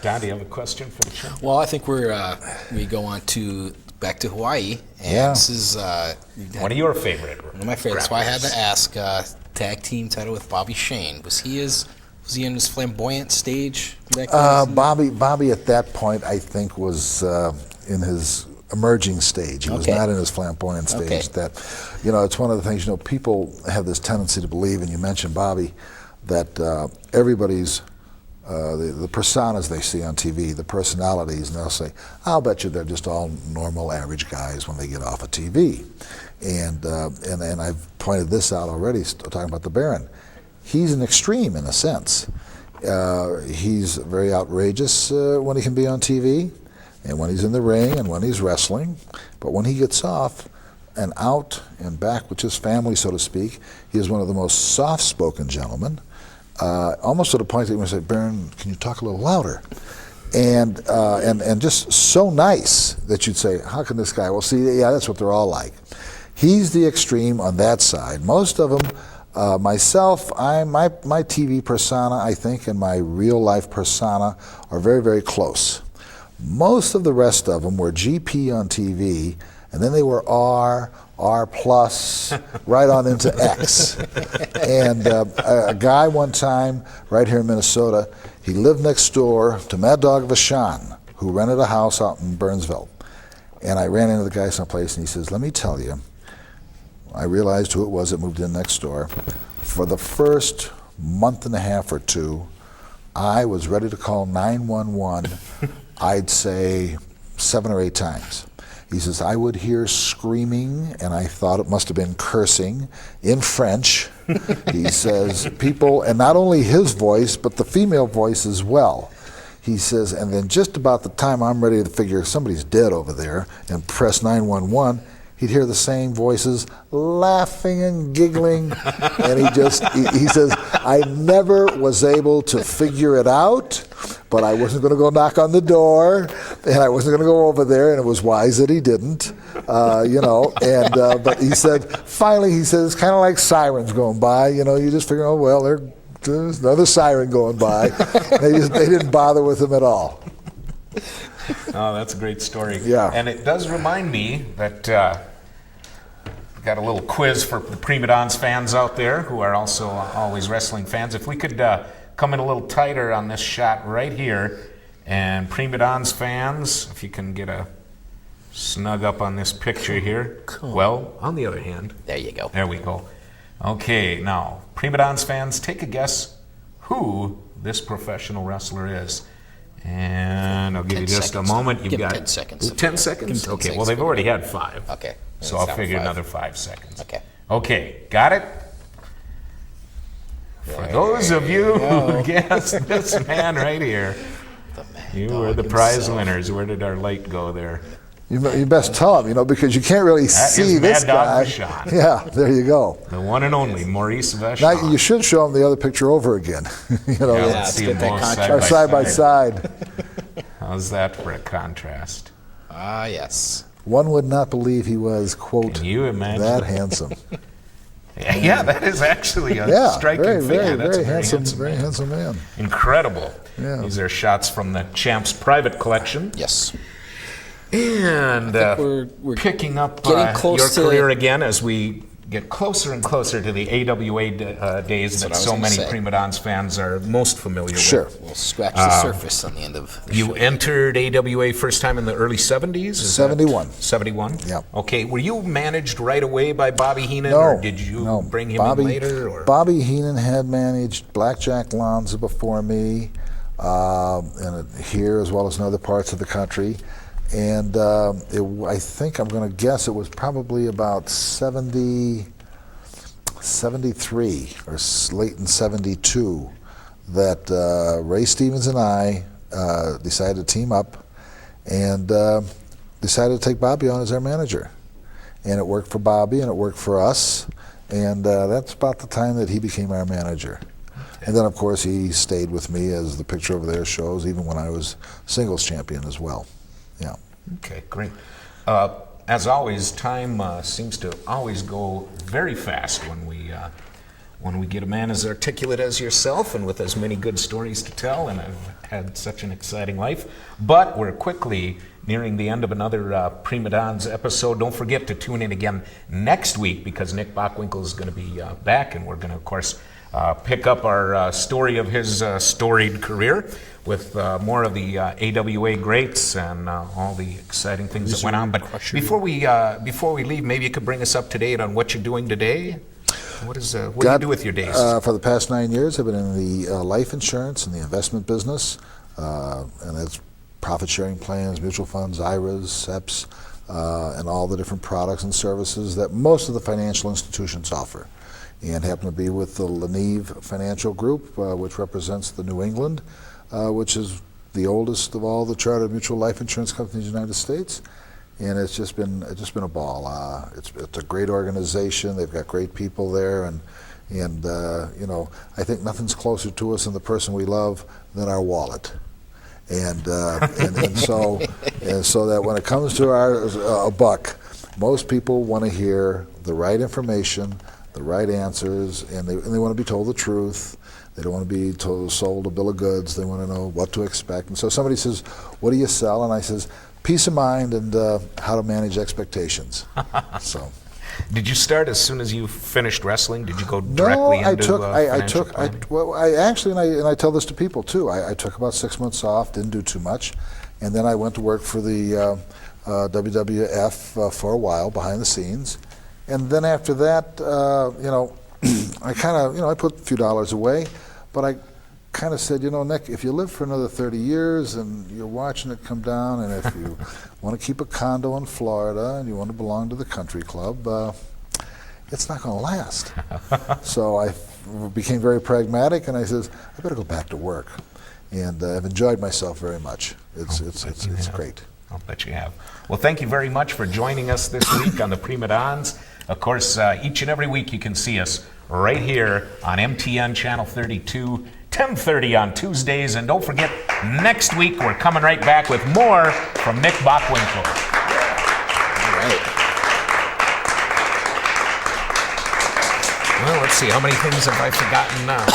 Don, do you have a question for the champ? Well, I think we go on to back to Hawaii, and this is one of your favorite. One of my favorites. So I had to ask. Tag team title with Bobby Shane. Was he in his flamboyant stage back then? Bobby at that point, I think, was in his emerging stage. He was not in his flamboyant stage. That, it's one of the things. People have this tendency to believe, and you mentioned Bobby, that everybody's the personas they see on TV, the personalities, and they'll say, "I'll bet you they're just all normal, average guys when they get off of TV." And I've pointed this out already, talking about the Baron. He's an extreme in a sense. He's very outrageous when he can be on TV, and when he's in the ring, and when he's wrestling. But when he gets off and out and back with his family, so to speak, he is one of the most soft-spoken gentlemen. Almost to the point that you say, "Baron, can you talk a little louder?" And just so nice that you'd say, "How can this guy?" Well, see, that's what they're all like. He's the extreme on that side. Most of them, myself, my TV persona, I think, and my real life persona are very, very close. Most of the rest of them were GP on TV, and then they were R plus, right on into X. And a guy one time, right here in Minnesota, he lived next door to Mad Dog Vachon, who rented a house out in Burnsville. And I ran into the guy someplace, and he says, "Let me tell you," I realized who it was that moved in next door. For the first month and a half or two, I was ready to call 911, I'd say 7 or 8 times. He says, I would hear screaming, and I thought it must have been cursing in French. He says, people, and not only his voice, but the female voice as well. He says, and then just about the time I'm ready to figure somebody's dead over there and press 911, he'd hear the same voices laughing and giggling, and he says, I never was able to figure it out, but I wasn't going to go knock on the door, and I wasn't going to go over there, and it was wise that he didn't, but he said, finally, he said, it's kind of like sirens going by, you just figure, oh, well, there's another siren going by. They didn't bother with him at all. Oh, that's a great story. Yeah. And it does remind me that we've got a little quiz for the Prima-Donns fans out there who are also always wrestling fans. If we could come in a little tighter on this shot right here, and Prima-Donns fans, if you can get a snug up on this picture here. Cool. Well, on the other hand. There you go. There we go. Okay, now, Prima-Donns fans, take a guess who this professional wrestler is. And I'll give you just a moment. You've got 10 seconds. 10 seconds? Okay, well, they've already had 5. Okay. So I'll figure another 5 seconds. Okay. Okay, got it? For those of you who guessed this man right here, you were the prize winners. Where did our light go there? You best tell him, because you can't really see this guy. Yeah, there you go. The one and only Maurice Vachon. Now, you should show him the other picture over again. Let's see them both side by side. How's that for a contrast? Ah, yes. One would not believe he was, quote, Can you imagine? that handsome. Yeah, that is actually a striking figure. That's very handsome man. Incredible. Yeah. These are shots from the Champ's private collection. Yes. And we're picking up getting close your to career again as we get closer and closer to the AWA days that so many Prima-Donns fans are most familiar with. We'll scratch the surface on the end of the show. You entered AWA first time in the early 70s? 71. 71? Yeah. Okay, were you managed right away by Bobby Heenan, No, or did you bring him in later? Or? Bobby Heenan had managed Blackjack Lanza before me, and here as well as in other parts of the country. And I think I'm going to guess it was probably about 73 or late in 72 that Ray Stevens and I decided to team up and decided to take Bobby on as our manager. And it worked for Bobby and it worked for us. And that's about the time that he became our manager. Okay. And then, of course, he stayed with me, as the picture over there shows, even when I was singles champion as well. Yeah. Okay, great. As always, time seems to always go very fast when when we get a man as articulate as yourself and with as many good stories to tell, and I've had such an exciting life. But we're quickly nearing the end of another Prima-Donns episode. Don't forget to tune in again next week, because Nick Bockwinkel is going to be back, and we're going to, of course, pick up our story of his storied career with more of the AWA greats and all the exciting things that went on. But before we leave, maybe you could bring us up to date on what you're doing today. What do you do with your days? For the past 9 years, I've been in the life insurance and the investment business, and that's profit-sharing plans, mutual funds, IRAs, SEPs, and all the different products and services that most of the financial institutions offer. And happen to be with the Leneve Financial Group, which represents the New England, which is the oldest of all the chartered mutual life insurance companies in the United States. And it's just been a ball. It's a great organization. They've got great people there, and you know, I think nothing's closer to us and the person we love than our wallet. And so that when it comes to a buck, most people want to hear the right information, the right answers, and they want to be told the truth. They don't want to be sold a bill of goods. They want to know what to expect. And so somebody says, "What do you sell?" And I says, "Peace of mind and how to manage expectations." So, did you start as soon as you finished wrestling? Did you go directly into financial planning? I tell this to people too. I took about 6 months off, didn't do too much, and then I went to work for the WWF for a while behind the scenes, and then after that, you know, I kind of, you know, I put a few dollars away, but I kind of said, you know, Nick, if you live for another 30 years and you're watching it come down, and if you want to keep a condo in Florida and you want to belong to the country club, it's not going to last. So I became very pragmatic, and I says, I better go back to work. And I've enjoyed myself very much. It's great. I'll bet you have. Well, thank you very much for joining us this week on the Prima-Donns. Of course, each and every week you can see us right here on MTN Channel 32, 10:30 on Tuesdays. And don't forget, next week we're coming right back with more from Nick Bockwinkel. All right. Well, let's see. How many things have I forgotten now?